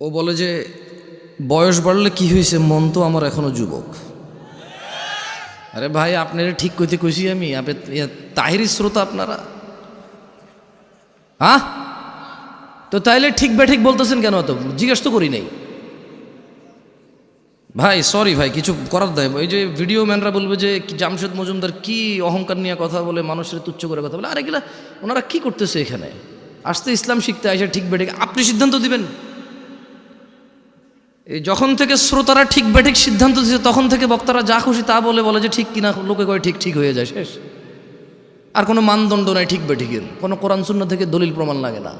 ও বলে যে বয়স বাড়লে কি হয়েছে, মন তো আমার এখনো যুবক। আরে ভাই, আপনারা ঠিক কইতে কইছি আমি? তাহিরি শ্রোতা আপনারা, হ্যাঁ? তো তাইলে ঠিক বেঠিক বলতেছেন কেন? তো জিজ্ঞেস তো করি নাই ভাই। সরি ভাই, কিছু করার দেয়। ওই যে ভিডিও ম্যানরা বলবে যে জামশেদ মজুমদার কি অহংকার নিয়ে কথা বলে, মানুষের তুচ্ছ করে কথা বলে। আর এগুলা ওনারা কি করতেছে এখানে? আসতে ইসলাম শিখতে আসে, ঠিক বেঠিক আপনি সিদ্ধান্ত দিবেন। এই যখন থেকে শ্রোতারা ঠিক বেঠিক সিদ্ধান্ত দিচ্ছে, তখন থেকে বক্তারা যা খুশি তা বলে যে ঠিক কিনা, লোকে কয় ঠিক ঠিক হয়ে যায়, শেষ। আর কোনো মানদণ্ড নাই ঠিক বেঠিকের, কোনো কোরআন সুন্নাহ থেকে দলিল প্রমাণ লাগে না।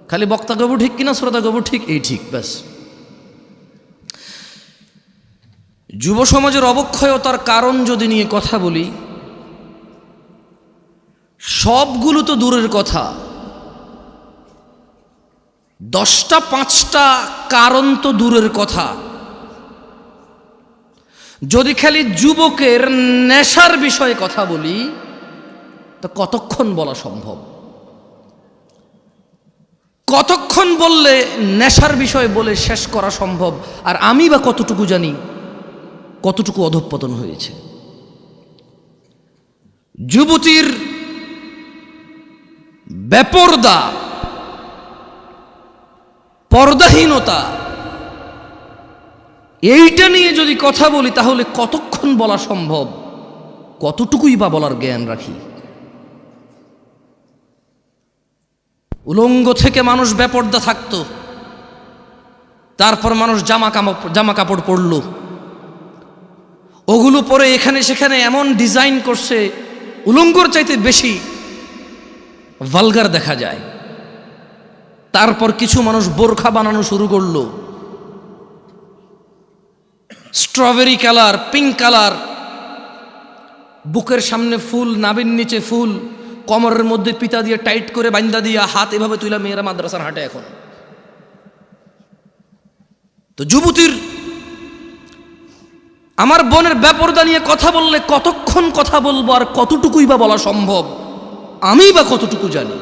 খালি বক্তা গবু ঠিক কিনা, শ্রোতা গবু ঠিক, এই ঠিক, ব্যাস। যুব সমাজের অবক্ষয়তার কারণ যদি নিয়ে কথা বলি, সবগুলো তো দূরের কথা, 10টা 5টা কারণ তো দূরের কথা। যদি খালি যুবকের নেশার বিষয়ে কথা বলি, তো কতক্ষণ বলা সম্ভব? কতক্ষণ বললে নেশার বিষয় বলে শেষ করা সম্ভব? আর আমি বা কতটুকু জানি কতটুকু অধঃপতন হয়েছে। যুবতীর বেপরদা, পর্দাহীনতা, এইটা নিয়ে যদি কথা বলি, তাহলে কতক্ষণ বলা সম্ভব? কতটুকুই বা বলার জ্ঞান রাখি? উলঙ্গ থেকে মানুষ বেপর্দা থাকতো, তারপর মানুষ জামা কাপড় পরল, ওগুলো পরে এখানে সেখানে এমন ডিজাইন করছে, উলঙ্গর চাইতে বেশি ভালগার দেখা যায়। তারপর কিছু মানুষ বোরখা বানানো শুরু করলো, স্ট্রবেরি কালার, পিঙ্ক কালার, বুকের সামনে ফুল, নাভির নিচে ফুল, কোমরের মধ্যে পিতা দিয়ে টাইট করে বান্দা দিয়া, হাত এভাবে তুইলা মেয়েরা মাদ্রাসার হাঁটে এখন। তো যুবতীর, আমার বোনের বেপরদা নিয়ে কথা বললে কতক্ষণ কথা বলবো, আর কতটুকুই বা বলা সম্ভব? আমি বা কতটুকু জানি?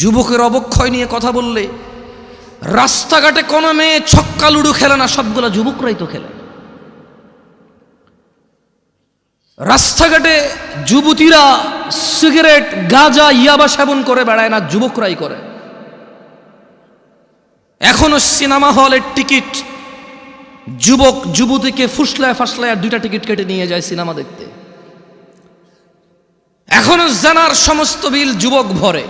যুবকের অবক্ষয় নিয়ে কথা বললে, রাস্তাঘাটে কোনো মেয়ে ছক্কা লুডু খেলে না, সবগুলা যুবকরাই তো খেলে। রাস্তাঘাটে যুবতীরা সিগারেট, গাঁজা, ইয়াবা সেবন করে বেড়ায় না, যুবকরাই করে। এখনো সিনেমা হলের টিকিট যুবক যুবতীকে ফুসলায় ফাসলায় 2টা টিকিট কেটে নিয়ে যায় সিনেমা দেখতে। এখনো জানার সমস্ত বিল যুবক ভরে।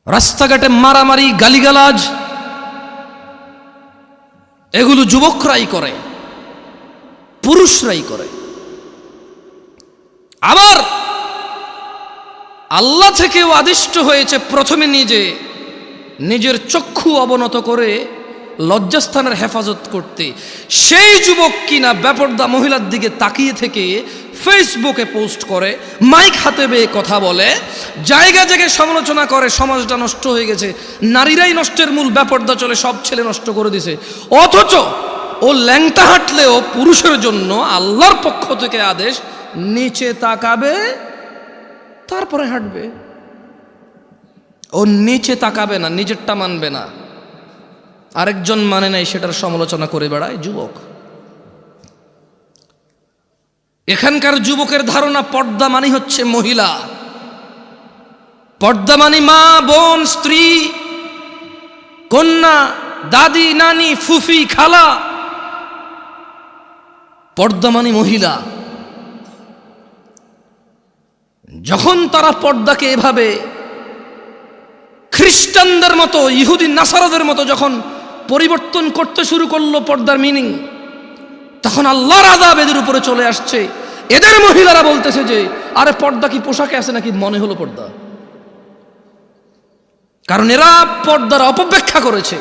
রাস্তাঘাটে মারামারি, গালিগালাজ, এগুলো যুবকরাই করে, পুরুষরাই করে। আবার আল্লাহ থেকেও আদিষ্ট হয়েছে প্রথমে নিজের চক্ষু অবনত করে লজ্জাস্থানের হেফাজত করতে। সেই যুবক কিনা বেপরদা মহিলার দিকে তাকিয়ে থেকে ফেসবুকে পোস্ট করে, মাইক হাতে বেয়ে কথা বলে, জায়গা জায়গায় সমালোচনা করে, সমাজটা নষ্ট হয়ে গেছে, নারীরাই নষ্টের মূল, বেপরদা চলে, সব ছেলে নষ্ট করে দিছে। অথচ ও ল্যাংটা হাঁটলেও পুরুষের জন্য আল্লাহর পক্ষ থেকে আদেশ, নিচে তাকাবে তারপরে হাঁটবে। ও নিচে তাকাবে না, নিজেরটা মানবে না, আরেকজন মানে নাই, সেটার সমালোচনা করে বেড়ায় যুবক। এখানকার যুবকের ধারণা পর্দা মানি হচ্ছে মহিলা, পর্দা মানি মা, বোন, স্ত্রী, কন্যা, দাদি, নানি, ফুফি, খালা। পর্দা মানি মহিলা। যখন তারা পর্দাকে এভাবে খ্রিস্টানদের মতো, ইহুদি নাসারাদের মতো যখন পরিবর্তন করতে শুরু করলো পর্দার মিনিং, তখন আল্লাহর আযাব এদের উপরে চলে আসছে। এদের মহিলারা বলতেছে যে আরে পর্দা কি পোশাকে আছে নাকি, মনে হলো পর্দা। কারণ এরা পর্দার অপব্যাখ্যা করেছে,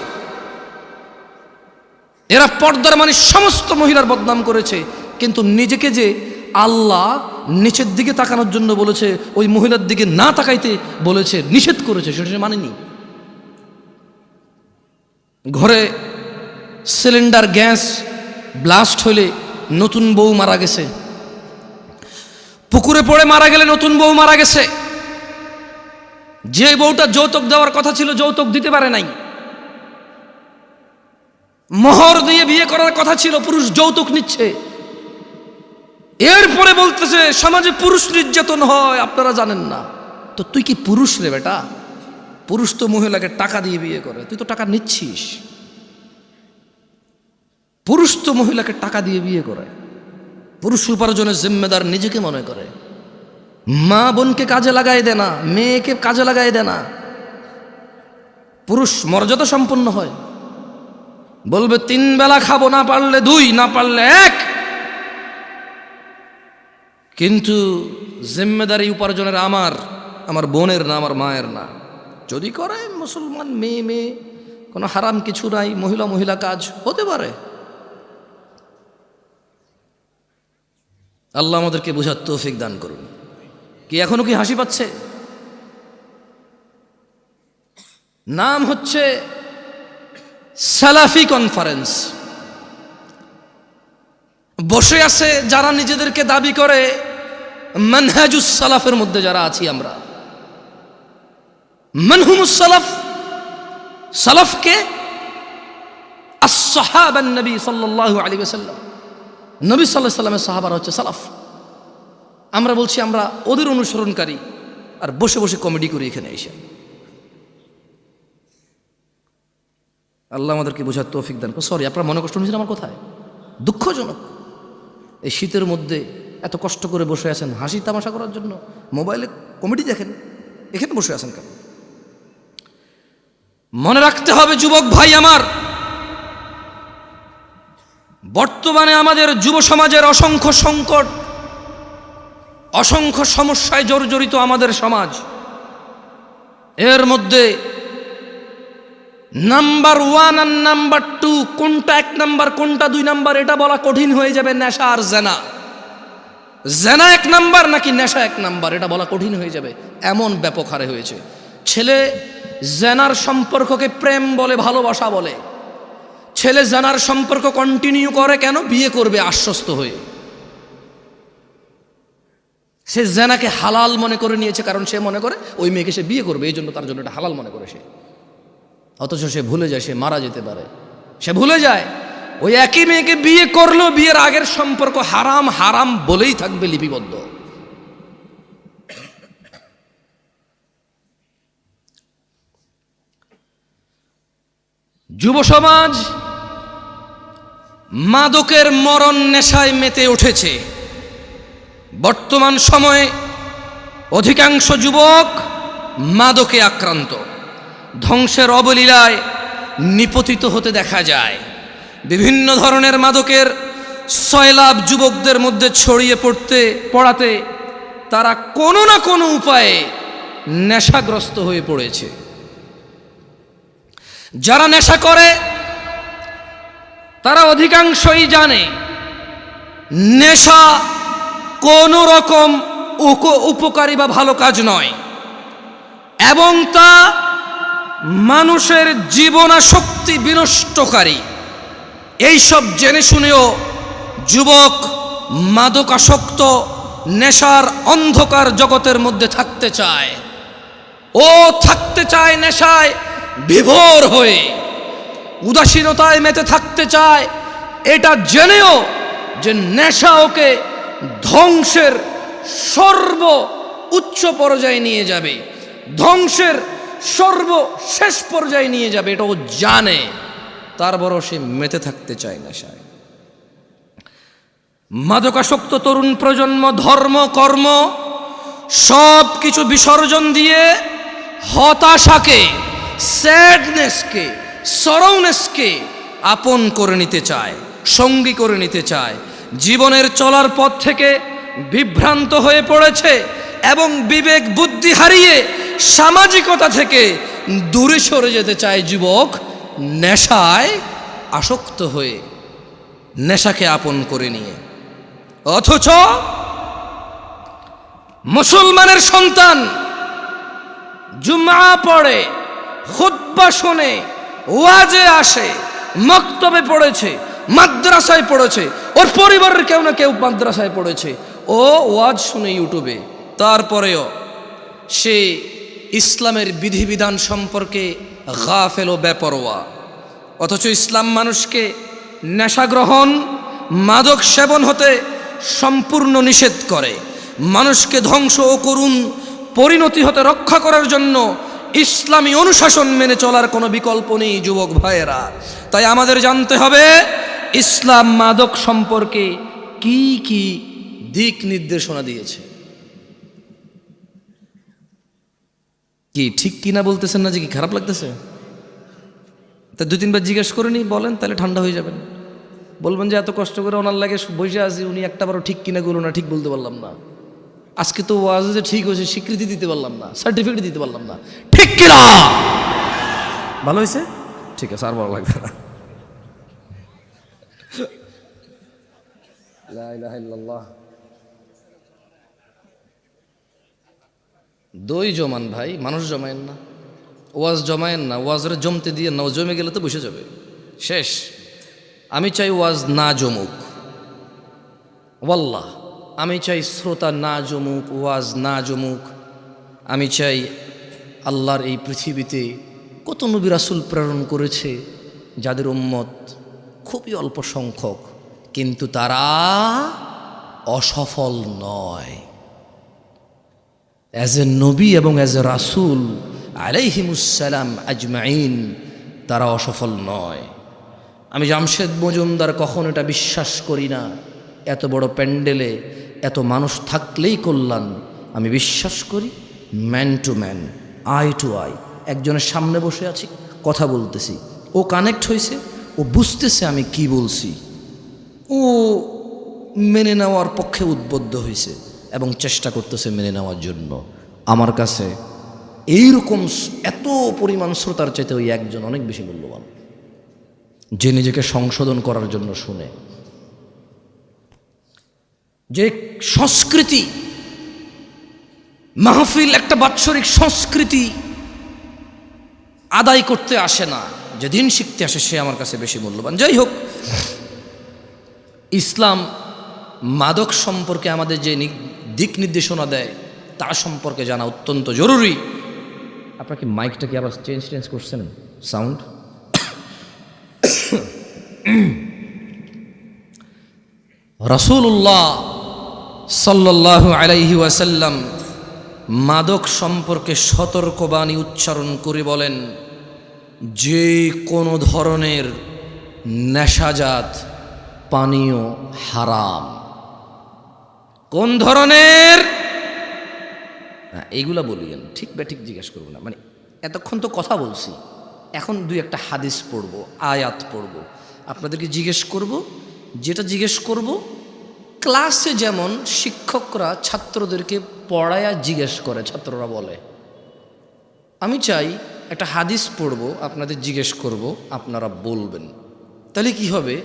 এরা পর্দার মানে সমস্ত মহিলার বদনাম করেছে। কিন্তু নিজেকে যে আল্লাহ নিচের দিকে তাকানোর জন্য বলেছে, ওই মহিলার দিকে না তাকাইতে বলেছে, নিষেধ করেছে, সেটা মানেনি। ঘরে সিলিন্ডার গ্যাস ব্লাস্ট হলে নতুন বউ মারা গেছে, পুকুরে পড়ে মারা গেলে নতুন বউ মারা গেছে, যে বউটা যৌতুক দেওয়ার কথা ছিল যৌতুক দিতে পারে নাই, মোহর দিয়ে বিয়ে করার কথা ছিল, পুরুষ যৌতুক নিচ্ছে। এরপরে বলতেছে সমাজে পুরুষ নির্যাতন হয়, আপনারা জানেন না। তো তুই কি পুরুষ রে বেটা? পুরুষ তো মহিলাকে টাকা দিয়ে বিয়ে করে, তুই তো টাকা নিচ্ছিস। পুরুষ তো মহিলাকে টাকা দিয়ে বিয়ে করে, পুরুষ উপার্জনের জিম্মেদার নিজেকে মনে করে। মা বোনকে কাজে লাগাই দে না, মেয়েকে কাজে লাগাই দে না। পুরুষ মর্যাদা সম্পন্ন হয়, বলবে 3 বেলা খাবো, না পারলে 2, না পারলে 1। কিন্তু জিম্মেদারি উপার্জনের আমার বোনের না, আমার মায়ের না। যদি করে মুসলমান মেয়ে, কোনো হারাম কিছু নাই, মহিলা কাজ হতে পারে। আল্লাহ আমাদেরকে বোঝার তৌফিক দান করুন। কি এখনো কি হাসি পাচ্ছে? নাম হচ্ছে সালাফি কনফারেন্স। বসে আছে যারা নিজেদেরকে দাবি করে মানহাজুস সালাফের মধ্যে যারা আছি আমরা। মানহুমুস সালাফ, সালাফকে আসহাবান নবী সাল্লাল্লাহু আলাইহি ওয়াসাল্লাম, নবী সাল্লাল্লাহু আলাইহি ওয়াসাল্লামের সাহাবারা হচ্ছে সালাফ। আমরা বলছি আমরা ওদের অনুসরণকারী, আর বসে বসে কমেডি করি এখানে এসে। আল্লাহ আমাদেরকে বোঝার তৌফিক দান করুন। সরি, আপনারা মনে কষ্ট নিয়েছেন আমার কথায়? দুঃখজনক। এই শীতের মধ্যে এত কষ্ট করে বসে আছেন হাসি তামাশা করার জন্য, মোবাইলে কমেডি দেখেন, এখানে বসে আছেন কেন? মনে রাখতে হবে যুবক ভাই আমার, বর্তমানে আমাদের যুব সমাজের অসংখ্য সংকট, অসংখ্য সমস্যায় জর্জরিত আমাদের সমাজ। এর মধ্যে নাম্বার 1 আর নাম্বার 2, কোনটা 1 নাম্বার কোনটা 2 নাম্বার এটা বলা কঠিন হয়ে যাবে। নেশা আর জেনা, জেনা 1 নাম্বার নাকি নেশা 1 নাম্বার এটা বলা কঠিন হয়ে যাবে, এমন ব্যাপক হারে হয়েছে। ছেলে জেনার সম্পর্ককে প্রেম বলে, ভালোবাসা বলে। ছেলে জেনার সম্পর্ক কন্টিনিউ করে কেন? বিয়ে করবে আশ্বস্ত হয়ে। সে জেনাকে হালাল মনে করে নিয়েছে, কারণ সে মনে করে ওই মেয়েকে সে বিয়ে করবে, এই জন্য তার জন্য এটা হালাল মনে করে সে। অথচ সে ভুলে যায় সে মারা যেতে পারে। সে ভুলে যায় ওই একই মেয়েকে বিয়ে করলেও বিয়ের আগের সম্পর্ক হারাম হারাম বলেই থাকবে লিপিবদ্ধ। যুব সমাজ মাদকের মরণ নেশায় মেতে উঠেছে। বর্তমান সময়ে অধিকাংশ যুবক মাদকে আক্রান্ত, ধ্বংসের অবলীলায় নিপতিত হতে দেখা যায়। বিভিন্ন ধরনের মাদকের সয়লাভ যুবকদের মধ্যে ছড়িয়ে পড়াতে তারা কোনো না কোনো উপায়ে নেশাগ্রস্ত হয়ে পড়েছে। যারা নেশা করে তারা অধিকাংশই জানে নেশা কোনো রকম উপকারী বা ভালো কাজ নয়, এবং তা মানুষের জীবনাশক্তি বিনষ্টকারী। এইসব জেনে শুনেও যুবক মাদকাসক্ত নেশার অন্ধকার জগতের মধ্যে থাকতে চায়। ও থাকতে চায় নেশায় বিভোর হয়ে, উদাসীনতায় মেতে থাকতে চায়, এটা জেনেও যে নেশা ওকে ধ্বংসের সর্ব উচ্চ পর্যায়ে নিয়ে যাবে, ধ্বংসের সর্বশেষ পর্যায়ে নিয়ে যাবে, এটা ও জানে, তারপরও সে মেতে থাকতে চায় নেশায়। মাদকাসক্ত তরুণ প্রজন্ম ধর্ম কর্ম সব কিছু বিসর্জন দিয়ে হতাশাকে, স্যাডনেসকে, সরাউনেসকে আপন করে নিতে চায়, সঙ্গী করে নিতে চায়। জীবনের চলার পথ থেকে বিভ্রান্ত হয়ে পড়েছে এবং বিবেক বুদ্ধি হারিয়ে সামাজিকতা থেকে দূরে সরে যেতে চায় যুবক, নেশায় আসক্ত হয়ে, নেশাকে আপন করে নিয়ে। অথচ মুসলমানের সন্তান জুমআ পড়ে, খুতবা শোনে, ওয়াজে আসে, মক্তবে পড়েছে, মাদ্রাসায় পড়েছে, ওর পরিবারের কেউ না কেউ মাদ্রাসায় পড়েছে, ও ওয়াজ শুনে ইউটিউবে, তারপরেও সে ইসলামের বিধিবিধান সম্পর্কে গাফেল ও বেপরোয়া। অথচ ইসলাম মানুষকে নেশা গ্রহণ, মাদক সেবন হতে সম্পূর্ণ নিষেধ করে। মানুষকে ধ্বংস ও করুণ পরিণতি হতে রক্ষা করার জন্য ইসলামী অনুশাসন মেনে চলার কোনো বিকল্প নেই যুবক ভাইয়েরা। তাই আমাদের জানতে হবে ইসলাম মাদক সম্পর্কে কি কি দিক নির্দেশনা দিয়েছে। কি ঠিক কিনা বলতেছেন না যে কি খারাপ লাগতেছে? তা 2-3 বার জিজ্ঞেস করে নি, বলেন, তাহলে ঠান্ডা হয়ে যাবেন। বলবেন যে এত কষ্ট করে ওনার লাগে বসে আছি, উনি একটাবারও ঠিক কিনা গুলো না ঠিক বলতে পারলাম না। আজকে তো ওয়াজ যে ঠিক হয়েছে স্বীকৃতি দিতে পারলাম না, সার্টিফিকেট দিতে পারলাম না, ঠিক কিনা? ভালো হয়েছে, ঠিক আছে, আর ভালো লাগবে না। লা ইলাহা ইল্লাল্লাহ। দই জমান ভাই, মানুষ জমায়েন না, ওয়াজ জমায়েন না, ওয়াজরে জমতে দিয়ে না, জমে গেলে তো বসে যাবে, শেষ। আমি চাই ওয়াজ না জমুক, ওয়াল্লাহ আমি চাই শ্রোতা না জমুক, ওয়াজ না জমুক। আমি চাই আল্লাহর এই পৃথিবীতে কত নবী রাসূল প্রেরণ করেছে যাদের উম্মত খুবই অল্প সংখ্যক, কিন্তু তারা অসফল নয়। অ্যাজ এ নবী এবং অ্যাজ এ রাসূল আলাইহিমুসসালাম আজমাইন তারা অসফল নয়। আমি জামশেদ মজুমদার কখন এটা বিশ্বাস করি না এত বড় প্যান্ডেলে এত মানুষ থাকলেই কল্যাণ। আমি বিশ্বাস করি man to man, eye to eye. একজনের সামনে বসে আছি, কথা বলতেছি, ও কানেক্ট হয়েছে, ও বুঝতেছে আমি কি বলছি, ও মেনে নেওয়ার পক্ষে উদ্বুদ্ধ হয়েছে এবং চেষ্টা করতেছে মেনে নেওয়ার জন্য। আমার কাছে এইরকম এত পরিমাণ শ্রোতার চাইতে ওই একজন অনেক বেশি মূল্যবান, যে নিজেকে সংশোধন করার জন্য শুনে। যে সংস্কৃতি মাহফিল একটা বাৎসরিক সংস্কৃতি আদায় করতে আসে না, যে দিন শিখতে আসে, সে আমার কাছে বেশি মূল্যবান। যাই হোক, ইসলাম মাদক সম্পর্কে আমাদের যে দিক নির্দেশনা দেয় তার সম্পর্কে জানা অত্যন্ত জরুরি। আপনার কি মাইকটা কি আবার চেঞ্জ করছেন সাউন্ড? রাসূলুল্লাহ সাল্লাল্লাহু আলাইহি ওয়াসাল্লাম মাদক সম্পর্কে সতর্কবাণী উচ্চারণ করে বলেন, যে কোনো ধরনের নেশাজাত পানীয় হারাম। কোন ধরনের? এইগুলা বলিয়েন, ঠিক বা ঠিক জিজ্ঞেস করবো না, মানে এতক্ষণ তো কথা বলছি, এখন 2-1টা হাদিস পড়বো, আয়াত পড়বো, আপনাদেরকে জিজ্ঞেস করব। যেটা জিজ্ঞেস করব ক্লাসে যেমন শিক্ষকরা ছাত্রদেরকে পড়ায়া জিজ্ঞেস করে, ছাত্ররা বলে, আমি চাই একটা হাদিস পড়বো, আপনাদের জিজ্ঞেস করব, আপনারা বলবেন। তাহলে কি হবে?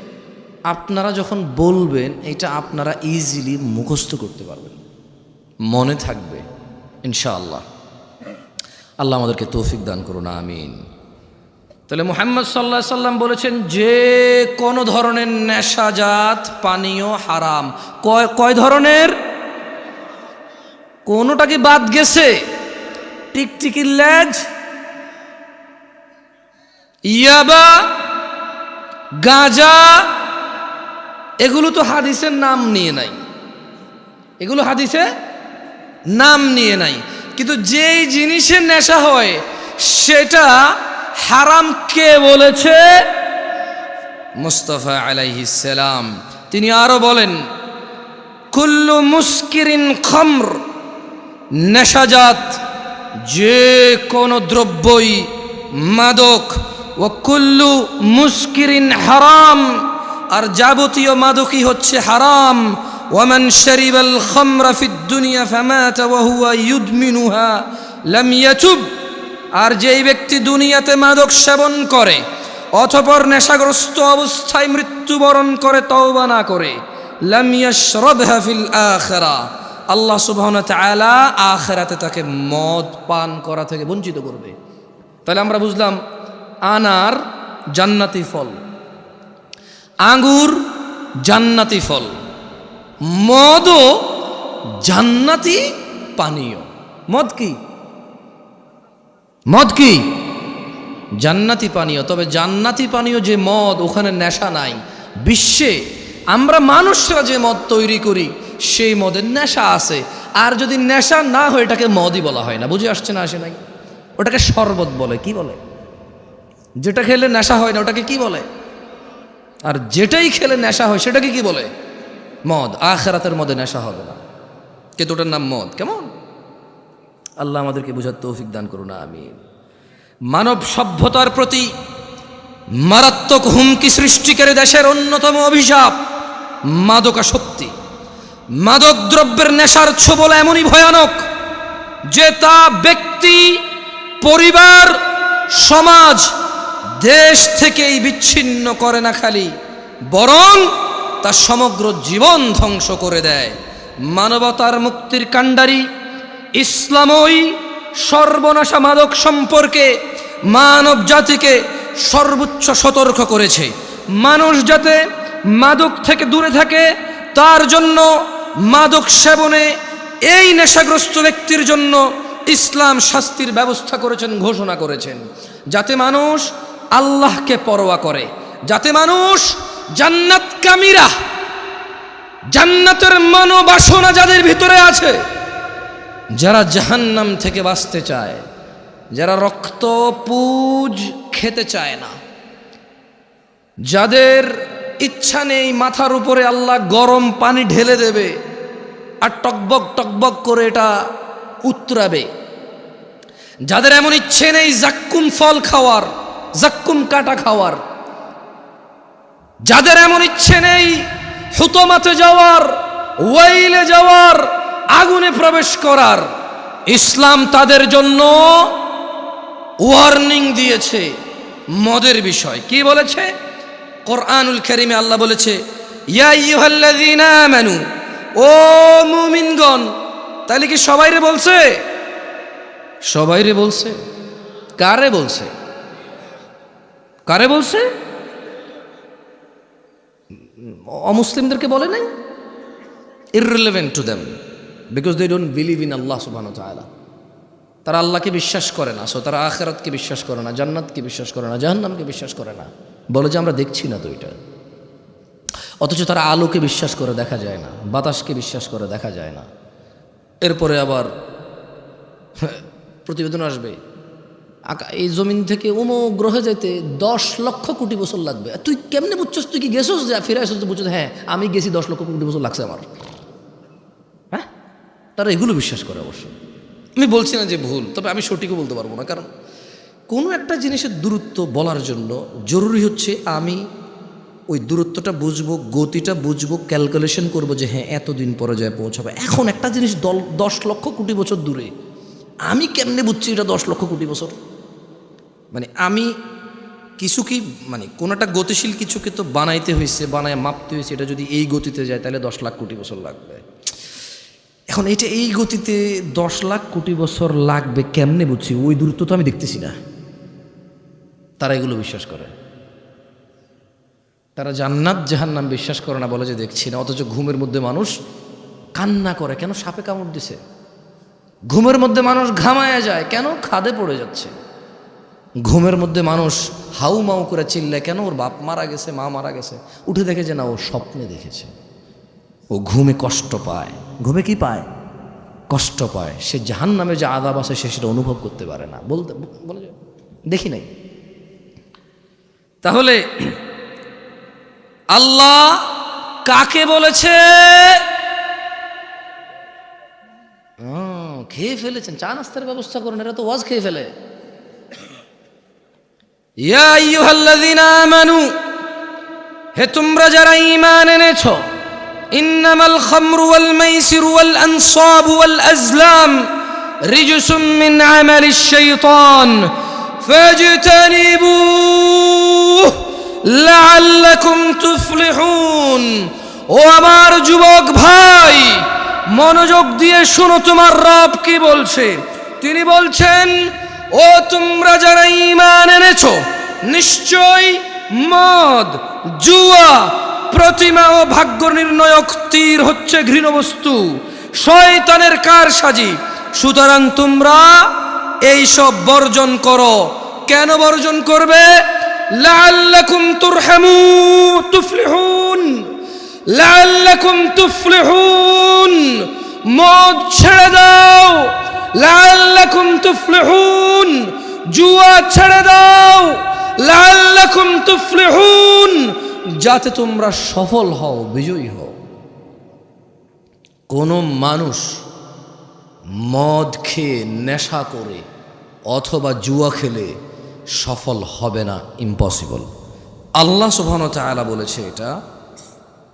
আপনারা যখন বলবেন এটা আপনারা ইজিলি মুখস্থ করতে পারবেন, মনে থাকবে ইনশাআল্লাহ। আল্লাহ আমাদেরকে তৌফিক দান করুন, আমিন। তাহলে মুহাম্মদ সাল্লাল্লাহু আলাইহি সাল্লাম বলেছেন যে কোনো ধরনের নেশাজাত পানীয় হারাম। কয় ধরনের? কোনোটা কি বাদ গেছে? টিকটিকির লেজ, ইয়াবা, গাঁজা, এগুলো তো হাদিসের নাম নিয়ে নাই, এগুলো হাদিসে নাম নিয়ে নাই। কিন্তু যেই জিনিসের নেশা হয় সেটা হারাম কে বলেছে? মুস্তাফা আলাইহিস সালাম। তিনি আরো বলেন, কুল্লু মুস্কিরিন খামর, নেশাজাত যে কোনো দ্রব্যই মাদক, ও কুল্লু মুস্কিরিন হারাম, আর যাবতীয় মাদকই হচ্ছে হারাম। ওয়ামান শারিবাল খামরা ফিদ দুনিয়া ফামাতা ওয়া হুয়া ইউদমিনুহা লাম ইয়াতুব, আর যেই ব্যক্তি দুনিয়াতে মাদক সেবন করে অতঃপর নেশাগ্রস্ত অবস্থায় মৃত্যুবরণ করে তওবা না করে, লাম ইয়াশরাবহা ফিল আখিরাহ, আল্লাহ সুবহানাহু ওয়া তাআলা আখিরাতে তাকে মদ পান করা থেকে বঞ্চিত করবে। তাহলে আমরা বুঝলাম আনার জান্নাতি ফল, আঙ্গুর জান্নাতি ফল, মদও জান্নাতি পানীয়। মদ কি? মদ কি? জান্নাতি পানীয়। তবে জান্নাতি পানীয় যে মদ, ওখানে নেশা নাই। বিশ্বে আমরা মানুষরা যে মদ তৈরি করি সেই মদের নেশা আছে। আর যদি নেশা না হয় এটাকে মদই বলা হয় না। বুঝে আসছে না? আসে নাই? ওটাকে শরবত বলে। কি বলে? যেটা খেলে নেশা হয় না ওটাকে কি বলে? আর যেটাই খেলে নেশা হয় সেটাকে কি বলে? মদ। আখিরাতের মদে নেশা হবে না, কিন্তু ওটার নাম মদ। কেমন? আল্লাহ আমাদেরকে বুঝার তৌফিক দান করুন, আমিন। মানব সভ্যতার প্রতি মারাত্মক হুমকি সৃষ্টিকারী দেশের অন্যতম অভিশাপ মাদকাসক্তি। মাদক দ্রব্যের নেশার ছোবল এমনই ভয়ানক যে তা ব্যক্তি, পরিবার, সমাজ, দেশ থেকেই বিচ্ছিন্ন করে না খালি, বরং তা সমগ্র জীবন ধ্বংস করে দেয়। মানবতার মুক্তির কাণ্ডারি ইসলামই সর্বনাশা মাদক সম্পর্কে মানব জাতিকে সর্বোচ্চ সতর্ক করেছে। মানুষ যাতে মাদক থেকে দূরে থাকে তার জন্য মাদক সেবনে এই নেশাগ্রস্ত ব্যক্তির জন্য ইসলাম শাস্তির ব্যবস্থা করেছেন, ঘোষণা করেছেন, যাতে মানুষ আল্লাহকে পরোয়া করে, যাতে মানুষ জান্নাতকামীরা, জান্নাতের মনোবাসনা যাদের ভিতরে আছে, যারা জাহান্নাম থেকে বাঁচতে চায়, যারা রক্ত পুজ খেতে চায় না, যাদের ইচ্ছা নেই মাথার উপরে আল্লাহ গরম পানি ঢেলে দেবে আর টকবক টকবক করে এটা উতরাবে, যাদের এমন ইচ্ছে নেই জাক্কুম ফল খাওয়ার, জাক্কুম কাটা খাওয়ার, যাদের এমন ইচ্ছে নেই হুতমাতে যাওয়ার, ওয়াইলে যাওয়ার, আগুনে প্রবেশ করার, ইসলাম তাদের জন্য ওয়ার্নিং দিয়েছে মদের বিষয়। কি বলেছে? কোরআনুল কারীমে আল্লাহ বলেছে, ইয়া আইয়ুহাল্লাযীনা আমানু, ও মুমিনগণ। তাহলে কি সবাইরে বলছে? সবাইরে বলছে। কারে বলছে? কারে বলছে? অমুসলিমদেরকে বলে নাই? irrelevant to them because they don't believe in Allah subhanahu wa ta'ala. তারা আল্লাহকে বিশ্বাস করে না, সো তারা আখিরাতকে বিশ্বাস করে না, জান্নাতকে বিশ্বাস করে না, জাহান্নামকে বিশ্বাস করে না। বলে যে আমরা দেখছি না তো এটা। অথচ তারা আলোকে বিশ্বাস করে দেখা যায় না, বাতাসকে বিশ্বাস করে দেখা যায় না। এরপরে আবার প্রতিবেদন আসবে এই জমিন থেকে অমুক গ্রহে যেতে 10 লক্ষ কোটি বছর লাগবে। তুই কেমনে বুঝছস? তুই কি গেছস? যে ফিরে আসছিস? বুঝছিস? হ্যাঁ, আমি গেছি, 10 লক্ষ কোটি বছর লাগছে আমার। হ্যাঁ, তারা এগুলো বিশ্বাস করে। অবশ্য আমি বলছি না যে ভুল, তবে আমি সঠিকও বলতে পারবো না, কারণ কোনো একটা জিনিসের দূরত্ব বলার জন্য জরুরি হচ্ছে আমি ওই দূরত্বটা বুঝবো, গতিটা বুঝবো, ক্যালকুলেশন করবো যে হ্যাঁ এতদিন পরে যায় পৌঁছাবে। এখন একটা জিনিস 10 লক্ষ কোটি বছর দূরে, আমি কেমনে বুঝছি এটা 10 লক্ষ কোটি বছর? মানে আমি কিছু কি, মানে কোনো একটা গতিশীল কিছুকে তো বানাইতে হয়েছে, বানায় মাপতে হয়েছে, এটা যদি এই গতিতে যায় তাহলে 10 লাখ কোটি বছর লাগবে। এখন এটা এই গতিতে 10 লাখ কোটি বছর লাগবে কেমনে বুঝছি? ওই দূরত্ব তো আমি দেখতেছি না। তারা এগুলো বিশ্বাস করে। তারা জান্নাত জাহান্নাম বিশ্বাস করে না, বলে যে দেখছি না। অথচ ঘুমের মধ্যে মানুষ কান্না করে, কেন? সাপে কামড় দিছে। ঘুমের মধ্যে মানুষ ঘামায়া যায়, কেন? খাদে পড়ে যাচ্ছে। ঘুমের মধ্যে মানুষ হাউ মাউ করে চিল্লায়, কেন? ওর বাপ মারা গেছে, মা মারা গেছে। উঠে দেখে যে না, ও স্বপ্নে দেখেছে। ও ঘুমে কষ্ট পায়। ঘুমে কি পায়? কষ্ট পায়। সে জাহান্নামে যে আযাব আছে সে সেটা অনুভব করতে পারে না। বলে দেখি নাই। তাহলে আল্লাহ কাকে বলেছে? খেয়ে ফেলেছেন, চা নাস্তার ব্যবস্থা করুন, এরা তো ওয়াজ খেয়ে ফেলে। ইয়া আইয়ুহাল্লাযীনা আমানু, হে তোমরা যারা ঈমান এনেছো, ইন্নামাল খামরু ওয়াল মাইসিরু ওয়াল আনসাবু ওয়াল আজলাম রিজসুম মিন আমালিশ শাইতান ফাজতানিবুহু লাআল্লাকুম তুফলিহুন। ও আমার যুবক ভাই, মনোযোগ দিয়ে শোনো, তোমার রব কি বলছে। তিনি বলছেন, ও তোমরা যারা ঈমান এনেছো, নিশ্চয় মদ, জুয়া, প্রতিমা ও ভাগ্য নির্ণয়ক তীর হচ্ছে ঘৃণ্য বস্তু, শয়তানের কারসাজি। সুতরাং তোমরা এই সব বর্জন করো। কেন বর্জন করবে? লাআল্লাকুম তুফলিহুন, লাআল্লাকুম তুফলিহুন। মদ ছেড়ে দাও, লাআল্লাকুম তুফলিহুন। জুয়া ছেড়ে দাও, লাআল্লাকুম তুফলিহুন, যাতে তোমরা সফল হও, বিজয়ী হও। কোন মানুষ মদ খেয়ে নেশা করে অথবা জুয়া খেলে সফল হবে না, ইম্পসিবল। আল্লাহ সুবহানাহু ওয়া তাআলা বলেছে এটা,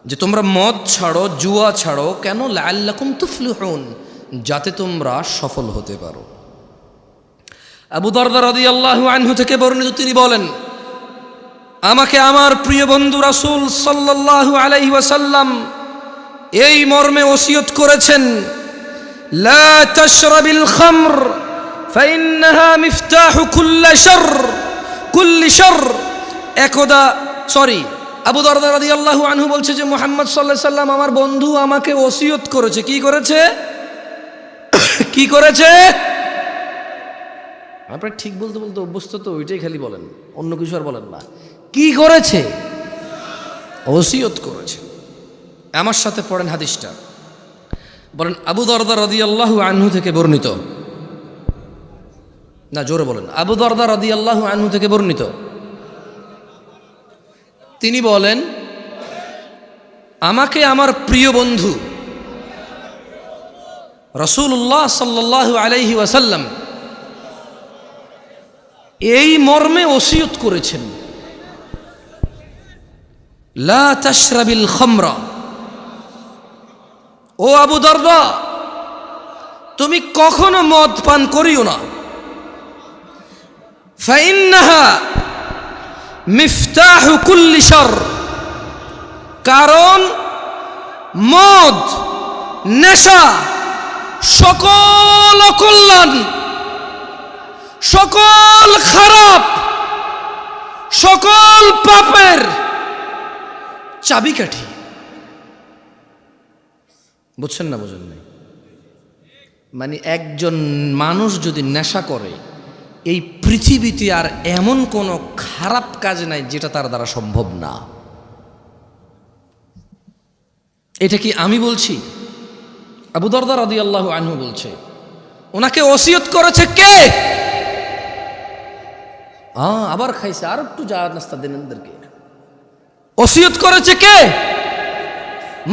যে তোমরা মদ ছাড়ো, জুয়া ছাড়ো। কেন? লাআল্লাকুম তুফলিহুন, যাতে তোমরা সফল হতে পারো। আবু দারদা রাদিয়াল্লাহু আনহু থেকে বর্ণিত, তিনি বলেন, আমাকে আমার প্রিয় বন্ধু রাসূল সাল্লাল্লাহু আলাইহি ওয়াসাল্লাম এই মর্মে ওসিয়ত করেছেন, লা তাশরাবিল খামর ফাইন্নাহা মিফতাহু কুল্লি শারর। একদা আবু দারদা রাদিয়াল্লাহু আনহু বলছে যে মুহাম্মদ সাল্লাল্লাহু আলাইহি সাল্লাম আমার বন্ধু আমাকে ওসিয়ত করেছে। কি করেছে? কি করেছে? আপনারা ঠিক বলতে বলতে অভ্যস্ত তো, ওইটাই খালি বলেন, অন্য কিছু আর বলেন না। কি করেছে? ওসিয়ত করেছে। আমার সাথে পড়েন হাদিসটা, বলেন আবু দারদা রাদিয়াল্লাহু আনহু থেকে বর্ণিত, না জোরে বলেন, আবু দারদা রাদিয়াল্লাহু আনহু থেকে বর্ণিত। তিনি বলেন, আমাকে আমার প্রিয় বন্ধু রাসূলুল্লাহ সাল্লাল্লাহু আলাইহি ওয়াসাল্লাম এই মর্মে ওসিয়ত করেছেন, লা তাশরাবিল খামরা। ও আবু দারদা, তুমি কখনো মদ পান করিও না। ফাইন্নাহা মিফতাহু কুল্লি শারর, কারণ মদ, নেশা সকল অকল্যাণ, সকল খারাপ, সকল পাপের চাবিকাঠি। বুঝছেন না? বুঝেন নাই? মানে একজন মানুষ যদি নেশা করে, এই পৃথিবীতে আর এমন কোনো খারাপ কাজ নাই যেটা তার দ্বারা সম্ভব না। এটা কি আমি বলছি? আবু দারদা রাদিয়াল্লাহু আনহু বলছে। ওনাকে ওসিয়ত করেছে কে? আবার খাইছে, আর একটু যা নাস্তা দেন এদেরকে। ওসিয়ত করেছে কে?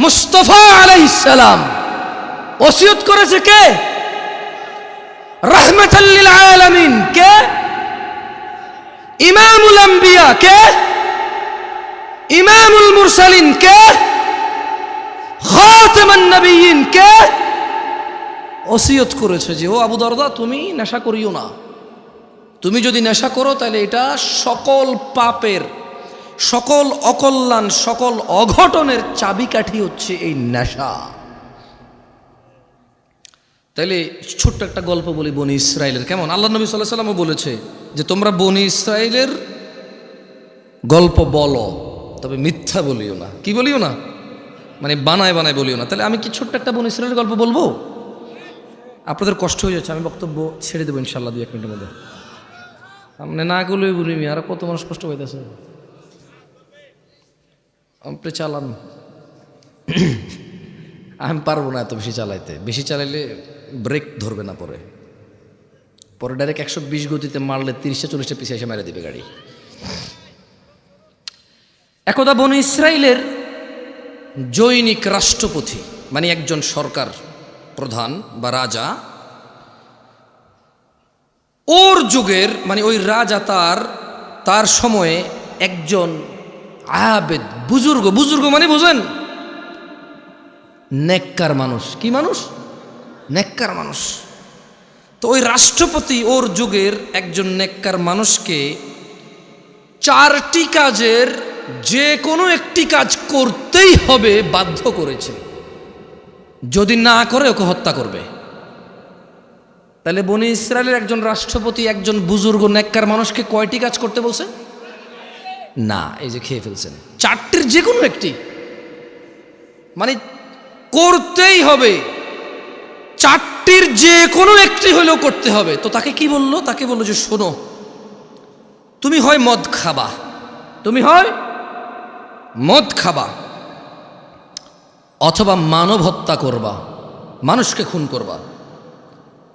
মুস্তাফা আলাইহিস সালাম। ওসিয়ত করেছে কে? রাহমাতাল লিল আলামিন। কে? ইমামুল আম্বিয়া। কে? ইমামুল মুরসালিন। কে? খাতামান নবিয়্যিন। কে? ওসিয়ত করেছে যে ও আবু দারদা, তুমি নেশা করিও না। তুমি যদি নেশা করো তাহলে এটা সকল পাপের, সকল অকল্যাণ, সকল অঘটনের চাবিকাঠি হচ্ছে এই নেশা। তাইলে ছোট্ট একটা গল্প বলি বনি ইসরাইলের। কেমন? আল্লাহ নবী সাল্লাল্লাহু আলাইহি ওয়াসাল্লামও বলেছে যে তোমরা বনি ইসরাইলের গল্প বলো, তবে মিথ্যা বলিও না। কি বলিও না? মানে বানায় বানায় বলিও না। তাহলে আমি কি ছোট্ট একটা বনি ইসরাইলের গল্প বলবো? আপনাদের কষ্ট হয়ে যাচ্ছে, আমি বক্তব্য ছেড়ে দেবো ইনশাল্লাহ 2-1 মিনিটের মধ্যে। আপনি না করলেই বলি, আর কত মানুষ কষ্ট পাইতেছে। আপনি চালান, আমি পারবো না এত বেশি চালাইতে। বেশি চালাইলে ব্রেক ধরবে না, পরে ডাইরেক্ট 120 গতিতে মারলে 30-40 পিছিয়ে এসে মেরে দিবে গাড়ি। একদা বনি ইসরাইলের জৈনিক রাষ্ট্রপতি, মানে একজন সরকার প্রধান বা রাজা, ওর যুগের, মানে ওই রাজা তার সময়ে একজন আবেদ, বুজুর্গ মানে বুঝেন, নেককার মানুষ। কি মানুষ? নেককার মানুষ। তো ওই রাষ্ট্রপতি ওর যুগের একজন নেককার মানুষকে 4টি কাজের যে কোনো একটি কাজ করতেই হবে বাধ্য করেছে। যদি না করে ওকে হত্যা করবে। তাহলে বনি ইসরায়েলের একজন রাষ্ট্রপতি একজন বুজুর্গ নেককার মানুষকে কয়টি কাজ করতে বলছে? না, এই যে খেয়ে ফেলছেন। 4টির যে কোনো একটি, মানে করতেই হবে। চারটির যে কোনো একটি হলেও করতে হবে। তো তাকে কি বললো? তাকে বললো যে শোনো, তুমি হয় মদ খাবা, তুমি হয় মদ খাবা, অথবা মানব হত্যা করবা, মানুষকে খুন করবা,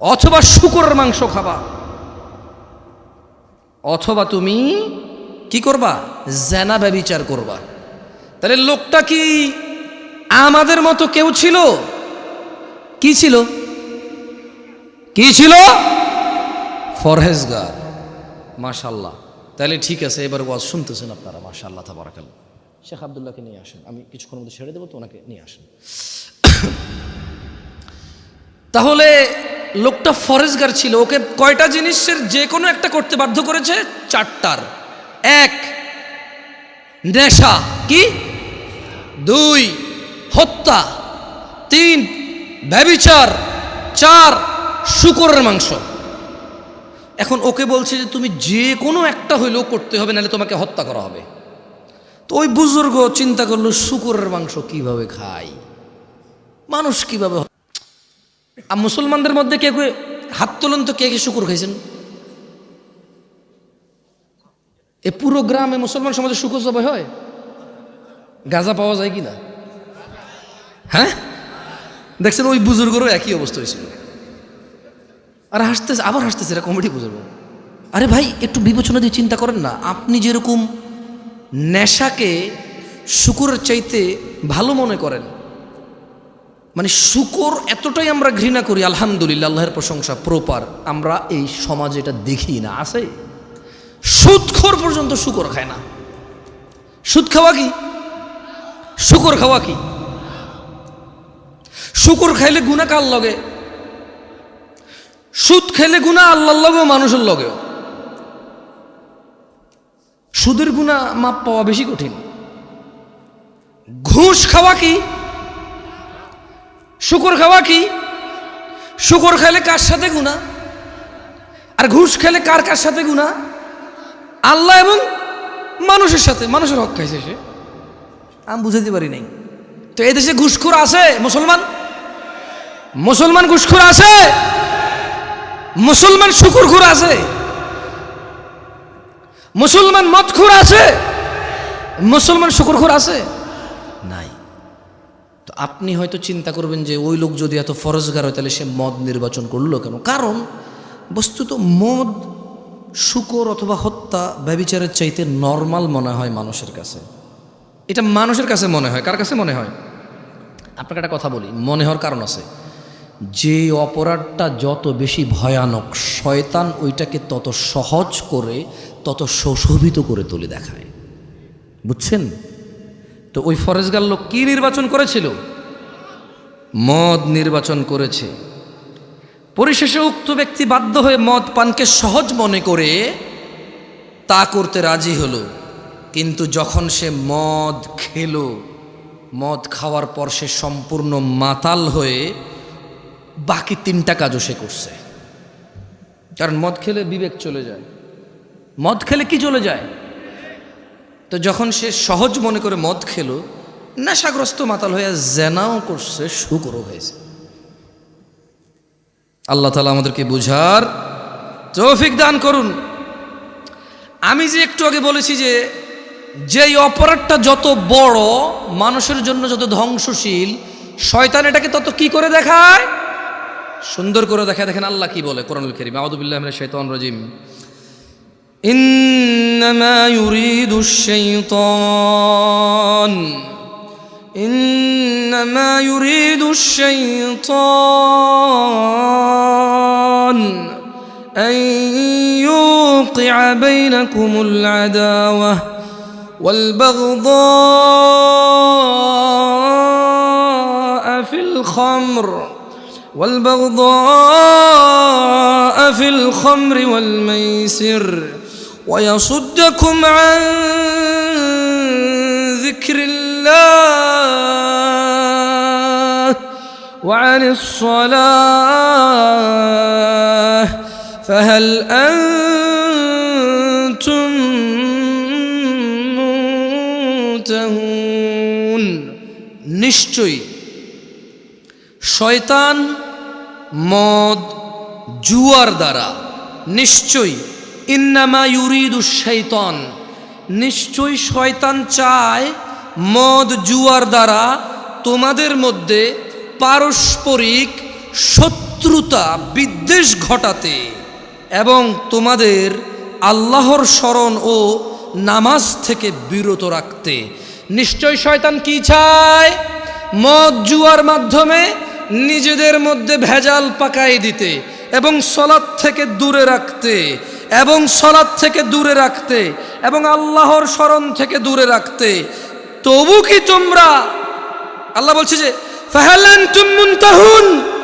অথবা শূকরের মাংস খাবা, অথবা তুমি কি করবা? জেনা ব্যভিচার করবা। তাহলে লোকটা কি আমাদের মতো কেউ ছিল? কি ছিল? কি ছিল? ফরহেজগার। মাশাআল্লাহ। তাহলে ঠিক আছে, এবার ওয়াজ শুনতেছেন আপনারা। মাশাআল্লাহ, তাবারাকাল্লাহ। শেখ আব্দুল্লাহকে নিয়ে আসেন, আমি কিছুক্ষণের মধ্যে ছেড়ে দেবো, তো ওনাকে নিয়ে আসেন। তাহলে লোকটা ফরেজগার ছিল, ওকে কয়টা জিনিসের যে কোনো একটা করতে বাধ্য করেছে? চারটার। এক, নেশা। কি? দুই, হত্যা। তিন, ব্যভিচার। চার, শূকরের মাংস। এখন ওকে বলছে যে তুমি যে কোনো একটা হইলেও করতে হবে, নাহলে তোমাকে হত্যা করা হবে। তো ওই বুজুর্গ চিন্তা করলো, শূকরের মাংস কিভাবে খায়, মানুষ কিভাবে। আর মুসলমানদের মধ্যে কে কে হাত তোলেন তো, কে কে শূকর খাইছেন? এ পুরো গ্রামে মুসলমান সমাজে শূকর জবাই হয়? গাঁজা পাওয়া যায় কিনা? হ্যাঁ, দেখছেন ওই বুজুর্গরও একই অবস্থা হয়েছিল। আর হাসতেছে, আবার হাসতেছে, এরা কমেডি বুজুর্গ। আরে ভাই, একটু বিবেচনা দিয়ে চিন্তা করেন না। আপনি যেরকম নেশাকে শূকরের চাইতে ভালো মনে করেন, মানে শূকর এতটাই আমরা ঘৃণা করি, আলহামদুলিল্লাহ, আল্লাহর প্রশংসা, প্রপার আমরা এই সমাজে এটা দেখি না। আছে সুদখোর পর্যন্ত শূকর খায় না। সুদ খাওয়া কি? শূকর খাওয়া কি? শূকর খাইলে গুনাহ কার লগে? সুদ খেলে গুনাহ আল্লাহর লগেও মানুষের লগেও। সুদের গুনাহ মাপ পাওয়া বেশি কঠিন। ঘুষ খাওয়া কি? শূকর খাওয়া কি? শূকর খেলে কার সাথে গুনাহ, আর ঘুষ খেলে কার কার সাথে গুনাহ? আল্লাহ এবং মানুষের সাথে। মানুষের হক খাইছে সে, আমি বুঝাতে পারি নাই। তো এই দেশে ঘুষখোর আছে? মুসলমান ঘুষখোর আছে? মুসলমান শূকরখোর আছে? মুসলমান মদখোর আছে? মুসলমান শূকরখোর আছে? নাই। তো আপনি হয়তো চিন্তা করবেন যে ওই লোক যদি এত ফরজগার হয়, তাহলে সে মদ নির্বাচন করলো কেন? কারণ বস্তুত মদ, শূকর অথবা হত্যা, ব্যভিচারের চাইতে নর্মাল মনে হয় মানুষের কাছে। এটা মানুষের কাছে মনে হয়। কার কাছে মনে হয়? আপনাকে একটা কথা বলি, মনে হওয়ার কারণ আছে। যে অপরাধটা যত বেশি ভয়ানক, শয়তান ওইটাকে তত সহজ করে, তত সুশোভিত করে তুলে দেখায়। বুঝছেন? তো ওই ফরেজগার লোক কি নির্বাচন করেছিল? মদ নির্বাচন করেছে। পরিশেষে উক্ত ব্যক্তি বাধ্য হয়ে মদ পানকে সহজ মনে করে তা করতে রাজি হলো। কিন্তু যখন সে মদ খেলো, মদ খাওয়ার পর সে সম্পূর্ণ মাতাল হয়ে বাকি তিনটা কাজও সে করছে। কারণ মদ খেলে বিবেক চলে যায়। মদ খেলে কি চলে যায়? তো যখন সে সহজ মনে করে মদ খেলো, নেশাগ্রস্ত মাতাল হয়ে জেনাও করছে, শূকরও হয়েছে। আল্লাহ তাআলা আমাদেরকে বুঝার তৌফিক দান করুন। আমি যে একটু আগে বলেছি যে যেই অপরাধটা যত বড়, মানুষের জন্য যত ধ্বংসশীল, শয়তান এটাকে তত কি করে দেখায়? সুন্দর করে দেখায়। দেখেন আল্লাহ কি বলে কোরআনুল কারীম, আউযু বিল্লাহি মিনাশ শাইতানির রাজিম। ইন্নামা ইউরিদুশ শাইতান إنما يريد الشيطان أن يوقع بينكم العداوة والبغضاء في الخمر والميسر ويصدكم عن ذكر الله وعن الصلاة فهل أنتم منتهون। নিশ্চয়ই শয়তান মদ, জুয়ার দ্বারা। নিশ্চয়ই ইন্নামা ইউরিদু শাইতান, নিশ্চয়ই শয়তান চায় মদ জুয়ার দ্বারা তোমাদের মধ্যে পারস্পরিক শত্রুতা বিদ্বেষ ঘটাতে এবং তোমাদের আল্লাহর স্মরণ ও নামাজ থেকে বিরত রাখতে। নিশ্চয় শয়তান কি চায়? মদ জুয়ার মাধ্যমে নিজেদের মধ্যে ভেজাল পাকাই দিতে এবং সলাৎ থেকে দূরে রাখতে এবং আল্লাহর স্মরণ থেকে দূরে রাখতে। তবু কি তোমরা, আল্লাহ বলছে যে ফাহাল আনতুম মুনতাহুন,